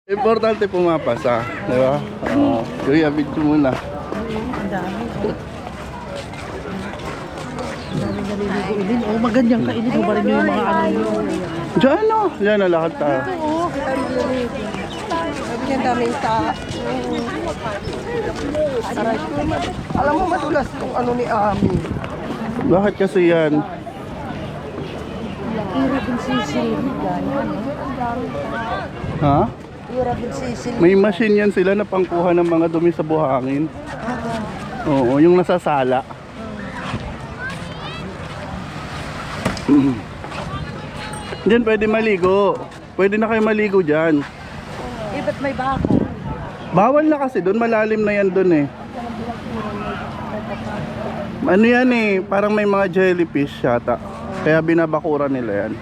Importante pumapasa, di ba? Kuya, video muna. Ang dami. Ang dami naliligo. Oh, magandang kainin. Ba rin yung mga ano yun? Diyan o. Diyan na lahat tayo. Oo. Ang daming ta. Aray. Alam mo madulas kung ano ni Ami. Bakit kasi yan? Ira din sisil. Ha? Ira din sisil. May machine yan sila na pangkuha ng mga dumi sa buhangin. Oo, yung nasasala. Diyan pwede maligo. Pwede na kayo maligo dyan. Eh, ba't may bako? Bawal na kasi doon, malalim na yan doon eh. Ano yan eh, parang may mga jellyfish yata. Kaya binabakura nila yan.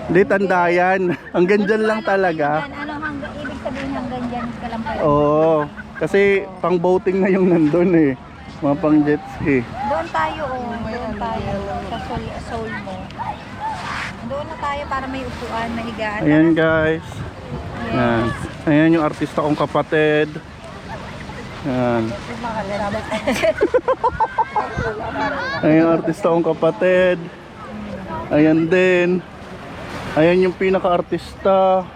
Hindi, tanda yan. Hanggang dyan lang talaga. Ano hanggang ibig sabihin hanggang dyan ka lang pala. Oo, kasi pang boating na yung nandun eh. Mga pang jet ski. Doon tayo doon tayo sa soul mo. Doon na tayo para may upuan, mahigaan. Ayan guys. Ayan. Ayan yung artista kong kapatid. Ayan. Ayan yung artista kong kapatid. Ayan din. Ayan yung pinaka-artista.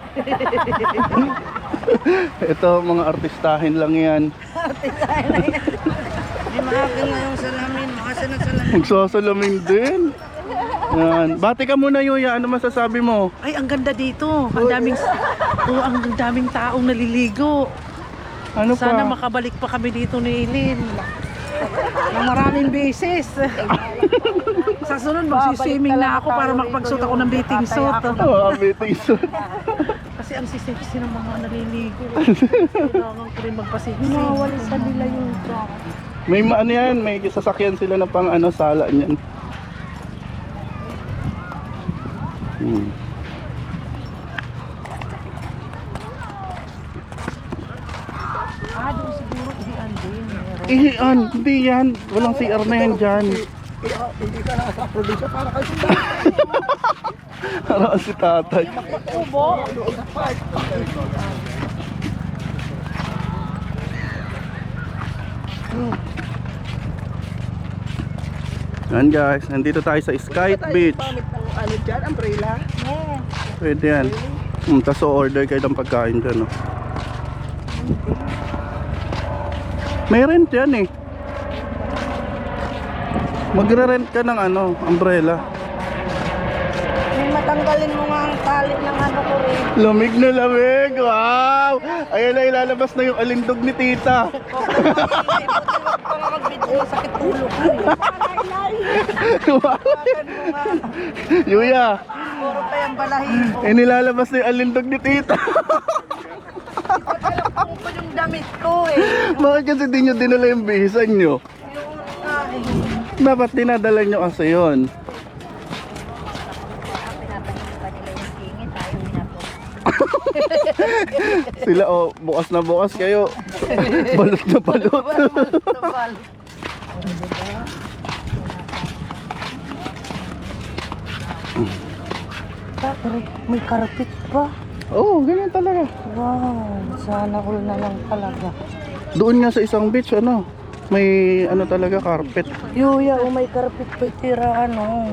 Ito mga artistahin lang yan. May maakin na yung salamin. Maasin na salamin. Magsasalamin din. Ayan. Bati ka muna Yuya. Ano masasabi mo? Ay, ang ganda dito. Ang daming taong naliligo. Ano Sana pa? makabalik pa kami dito ni Eileen. Na maraming beses. Sa sunod, magsiswimming na ako para makapagsuot ako ng bathing suit. Oh, meeting soon. Kasi ang sisexy ng mga naliligo. Kailangan ko rin magpasiksi. Nawawala sa nila yung truck. May ano yan, may sasakyan sila na pang ano, sala niyan. Doon siguro iyan din. Hindi yan. Walang CR na yan dyan. Hindi ka na sa probinsya para kayo. Parang si tatay. Ubo. Yan guys, nandito tayo sa Sky Beach. Ano dyan? Umbrella? Yes. Pwede yan. Tapos order kayo ng pagkain dyan. Oh. May rent yan eh. Magre-rent ka ng ano, umbrella. May matanggalin mo nga ang tali ng ano ko rin. Lamig na lamig! Wow! Ayan na, ilalabas na yung alindog ni tita. Para mag-video, sakit ulo ko eh. Yuya, Puro pa yung balahibo. nilalabas na yung alindog ni tita. Alam ko pa yung damit ko eh. Bakit kasi di nyo dinala yung bihisan nyo? Dapat dinadala nyo kasi yun. Pinapanis pa nila yung singit, tayo pinapo. Sila bukas na bukas kayo. Balot na balot. Pero may karpet pa. Oo, ganyan talaga. Wow, sana all na lang talaga. Doon nga sa isang beach, ano, may ano talaga, carpet. Yuya, may karpet pa tira ano.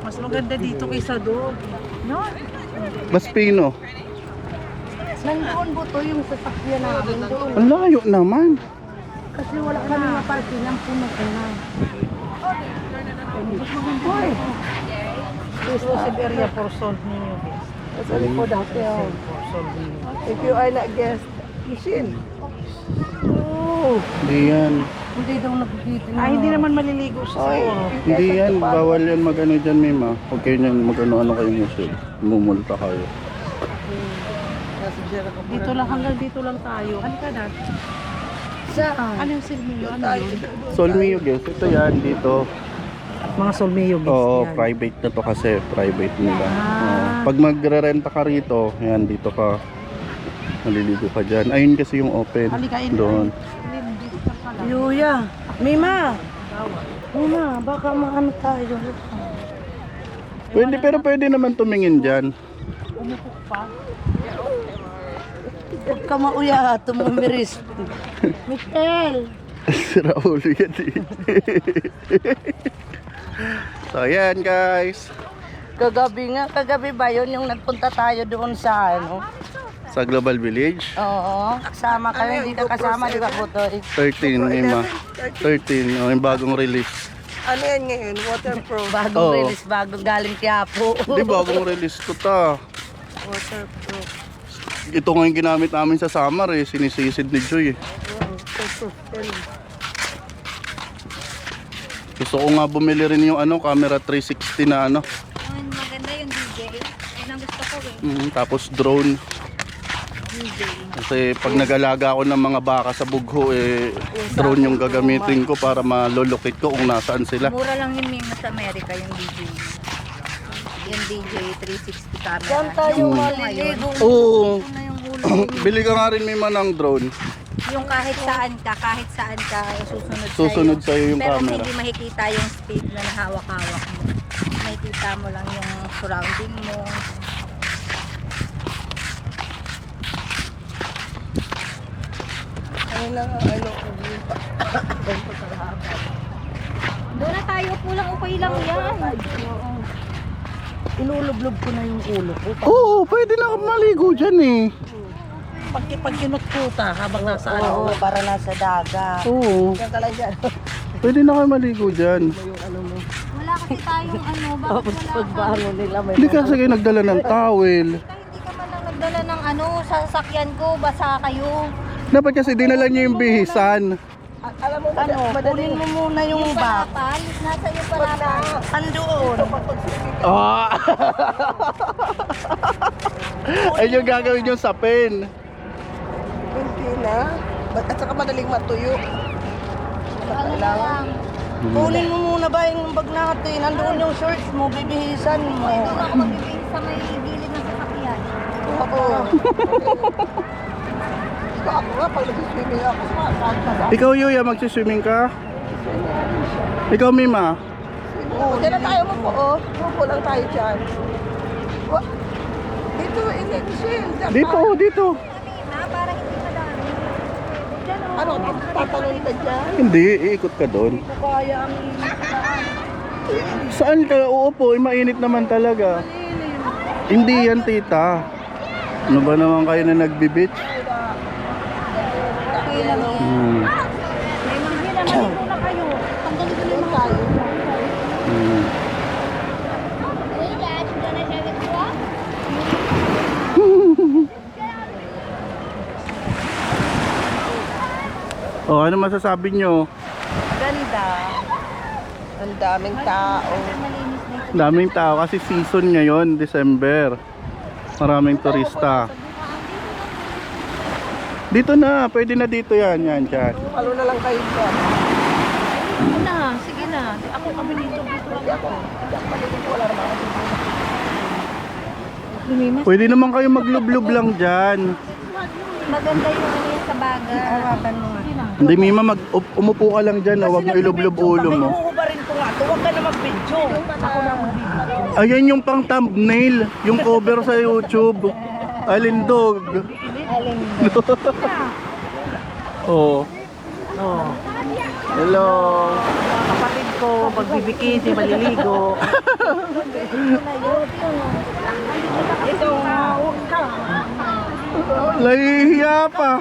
Mas maganda dito kaysa doon. No? Mas pino. Nandoon po to yung sasakyan namin doon. Ang layo naman. Kasi wala kami maparkingan, puno-puno. Hoy! Exclusive area for sold ninyo, guys. That's only for the hotel. If you are not guest, machine. Oh! Hindi yan. Hindi daw nakikita. Hindi naman maliligo siya. Hindi yan. Bawal yan mag-ano dyan, Mima. Huwag kayo nyan mag-ano-ano kayo musul. Mumulta kayo. Dito lang, hanggang dito lang tayo. Ano ka na? Saan? Ano yung silmiyo? Ano yun? Solmio, guys. Ito yan, dito. Mga solmiyo, guys. Oo, yan. private na to kasi. Private nila. Ah. Oo. Pag magre-renta ka rito, yan, dito ka. Maliligo ka dyan. Ayun kasi yung open. Halikain Doon. Yuya, Mima. Mima, baka maano tayo. Pwede, pero pwede naman tumingin dyan. Umukok pa. Huwag ka mauya, tumumiris. Mikel! Si Raul yan eh. So ayan guys. Kagabi ba yun yung nagpunta tayo doon sa ano? Sa Global Village. Oo, kasama ka lang, hindi ka kasama, di ba, Butoy? 13, Ima. 13, oh, yung bagong release. Ano yan ngayon? Waterproof. Bagong Oo. release, bagong galing Quiapo. Di bagong release to ta. Waterproof. Ito nga yung ginamit namin sa summer eh. Sinisisid ni Joy eh. Gusto ko nga bumili rin yung ano, camera 360 na ano. Yun, maganda yung DJ. Yun ang gusto ko eh. Tapos drone. DJ. Kasi pag nag-alaga ako ng mga baka sa bugho eh, drone yung gagamitin ko para malolocate ko kung nasaan sila. Mura lang yun yung sa Amerika yung DJ. Yung DJ 360 camera. Diyan tayo Yung maliligo. Oo. Ito na yung ulo. Bili ka nga rin may manang drone. Yung kahit saan ka, susunod Sa'yo yung Pero camera. hindi makikita yung speed na nahawak-hawak mo. Makikita mo lang yung surrounding mo. Ano lang, ano, Doon na tayo, pulang okay lang yan. inulublob ko na yung ulo ko. Oo, pwede na maligo dyan eh. Pag kinutkuta habang nasa ano. Oo, para nasa dagat. Oo, Yan ka lang dyan. pwede na kayo maligo dyan. Yung ano mo. Wala kasi tayong ano, bakit Tapos wala ka? pagbangon nila may Hindi kasi kayo nagdala ng towel. Hindi ka man lang nagdala ng ano, sa sasakyan ko, basa kayo. Dapat kasi dinala niyo yung bihisan. Alam mo, ano, kunin mo muna yung Yung bag. palapal, nasa yung palapal. Andoon. Ah! Ay yung gagawin yung sapin. Hindi na. At saka madaling matuyo. Ano na lang. Kunin mo muna ba yung bag natin? Andoon yung shorts mo, bibihisan mo. Doon ako magbibigay sa may gilid ng sasakyan. Ako. Ako nga, pag nag-swimming ako, kahit na Ikaw Yuya, magsiswimming ka? Ikaw Mima? Oo, dyan na tayo mapo, oh. Mapo lang tayo dyan. Dito, in-chill. Dito. Ha, para hindi madami. Diyan o. Ano, tatalon ka dyan? Hindi, iikot ka doon. Hindi ko kaya ang init na. Saan ka uupo? Mainit naman talaga. Hindi yan tita. Ano ba naman kayo na nagbi-beach? Okay lang yan. May mga naman na kayo. Tanggalin ko lang tayo. Oh, ano masasabi nyo? Ganda. Ang daming tao. Malinis dito. Daming tao kasi season ngayon, December. Maraming turista. Dito na, pwede na dito yan, dyan. Palo na lang kayo dyan. Sige na, sige na. Ako kami dito. Wala naman ako. Lumimas. Pwede naman kayo maglublob lang dyan. Maganda yung ano yan sa baga. Hawakan mo nga. Hindi Mima, umupo ka lang dyan, huwag mo ilublob ulo mo. Huhubarin ko nga ito. Huwag ka na mag-video. Ako na mag-video. Ayan yung pang thumbnail, yung cover sa YouTube. Alindog. Oh. Oh. Hello. Kapatid ko, pagbibikini, maliligo. Ito nga, huwag ka. Lahihiya pa.